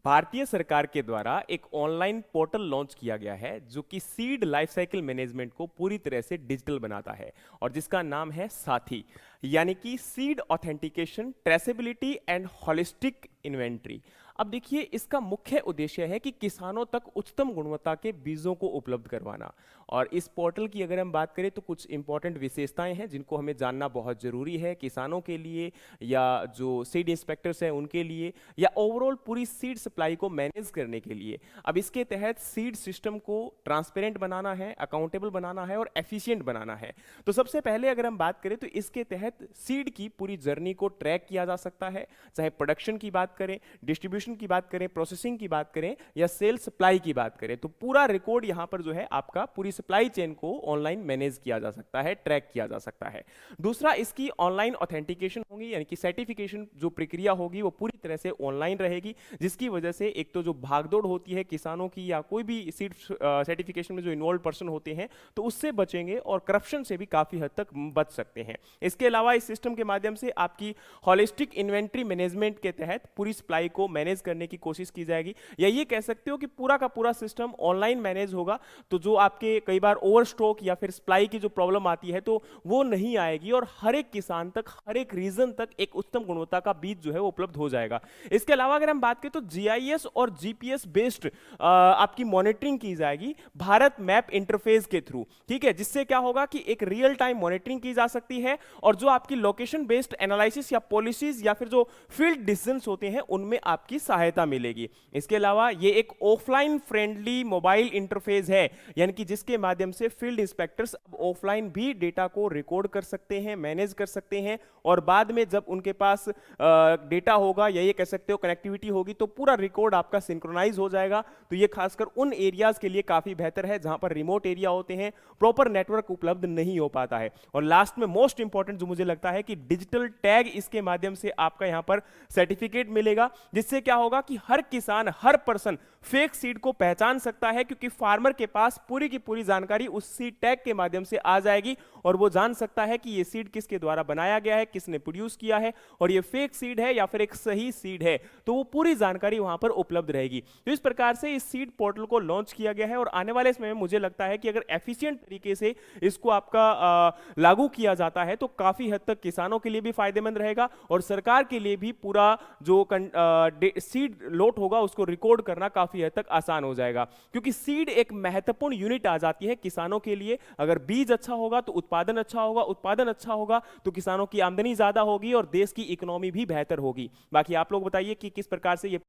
भारतीय सरकार के द्वारा एक ऑनलाइन पोर्टल लॉन्च किया गया है जो कि सीड लाइफ साइकिल मैनेजमेंट को पूरी तरह से डिजिटल बनाता है और जिसका नाम है साथी, यानी कि seed authentication, traceability and holistic inventory. अब देखिए, इसका मुख्य उद्देश्य है कि किसानों तक उच्चतम गुणवत्ता के बीजों को उपलब्ध करवाना। और इस पोर्टल की अगर हम बात करें तो कुछ इंपॉर्टेंट विशेषताएं हैं जिनको हमें जानना बहुत जरूरी है, किसानों के लिए या जो सीड इंस्पेक्टर्स हैं उनके लिए, या ओवरऑल पूरी सीड सप्लाई को मैनेज करने के लिए। अब इसके तहत सीड सिस्टम को ट्रांसपेरेंट बनाना है, अकाउंटेबल बनाना है और एफिशिएंट बनाना है। तो सबसे पहले अगर हम बात करें तो इसके तहत सीड की पूरी जर्नी को ट्रैक किया जा सकता है, चाहे प्रोडक्शन की बात करें, डिस्ट्रीब्यूशन की बात करें, प्रोसेसिंग की बात करें या सेल सप्लाई की बात करें, तो पूरा रिकॉर्ड यहां पर जो है आपका पूरी सप्लाई चेन को ऑनलाइन मैनेज किया जा सकता है, ट्रैक किया जा सकता है। दूसरा, इसकी ऑनलाइन ऑथेंटिकेशन होगी, यानी कि सर्टिफिकेशन जो प्रक्रिया होगी वो पूरी तरह से ऑनलाइन रहेगी, जिसकी वजह से एक तो जो भागदौड़ होती है किसानों की या कोई भी सीड सर्टिफिकेशन में जो इन्वॉल्व पर्सन होते हैं तो उससे बचेंगे और करप्शन से भी काफी हद तक बच सकते हैं। इसके अलावा इस सिस्टम के माध्यम से आपकी होलिस्टिक इन्वेंट्री मैनेजमेंट के तहत पूरी सप्लाई को मैनेज करने की कोशिश की जाएगी, या ये कह सकते हो कि पूरा का पूरा सिस्टम ऑनलाइन मैनेज होगा। तो जो आपके कई बार ओवर स्टॉक या फिर सप्लाई की जो प्रॉब्लम आती है तो वो नहीं आएगी और हर एक किसान तक, हर एक रीजन तक एक उत्तम गुणवत्ता का बीज जो है वो उपलब्ध हो जाएगा। इसके अलावा अगर हम बात करें तो जीआईएस और जीपीएस बेस्ड आपकी मॉनिटरिंग की जाएगी भारत मैप इंटरफेस के थ्रू, ठीक है, जिससे क्या होगा कि एक रियल टाइम मॉनिटरिंग की जा सकती है और जो आपकी लोकेशन बेस्ड एनालिसिस या पॉलिसीज या फिर जो फील्ड डिसीजंस होते हैं उनमें आपकी सहायता मिलेगी। इसके अलावा ये एक ऑफलाइन फ्रेंडली मोबाइल इंटरफेस है, यानी कि जिसके माध्यम से फील्ड इंस्पेक्टर्स अब ऑफलाइन भी डेटा को रिकॉर्ड कर सकते हैं, मैनेज कर सकते हैं और बाद में जब उनके पास डेटा होगा या ये कह सकते हो कनेक्टिविटी होगी तो पूरा रिकॉर्ड आपका सिंक्रोनाइज हो जाएगा। तो ये खासकर उन एरियाज के लिए काफी बेहतर है जहां पर रिमोट एरिया होते हैं, प्रॉपर नेटवर्क उपलब्ध नहीं हो पाता है। और लास्ट में मोस्ट इंपॉर्टेंट जो मुझे लगता है कि डिजिटल टैग इसके माध्यम से आपका यहां पर सर्टिफिकेट मिलेगा, जिससे क्या होगा कि हर किसान, हर पर्सन फेक सीड को पहचान सकता है, क्योंकि फार्मर के पास पूरी की पूरी जानकारी उस सीड टैग के माध्यम से आ जाएगी और वो जान सकता है कि ये सीड किसके द्वारा बनाया गया है, किसने प्रोड्यूस किया है और ये फेक सीड है या फिर एक सही सीड है, तो वो पूरी जानकारी वहां पर उपलब्ध रहेगी। तो इस प्रकार से इस सीड पोर्टल को लॉन्च किया गया है और आने वाले समय में मुझे लगता है कि अगर एफिशिएंट तरीके से इसको आपका लागू किया जाता है तो काफी हद तक किसानों के लिए भी फायदेमंद रहेगा और सरकार के लिए भी पूरा जो सीड लॉट होगा उसको रिकॉर्ड करना काफी हद तक आसान हो जाएगा, क्योंकि सीड एक महत्वपूर्ण यूनिट आ जाती है किसानों के लिए। अगर बीज अच्छा होगा तो उत्पादन अच्छा होगा, उत्पादन अच्छा होगा तो किसानों की आमदनी ज्यादा होगी और देश की इकोनॉमी भी बेहतर होगी। बाकी आप लोग बताइए कि किस प्रकार से ये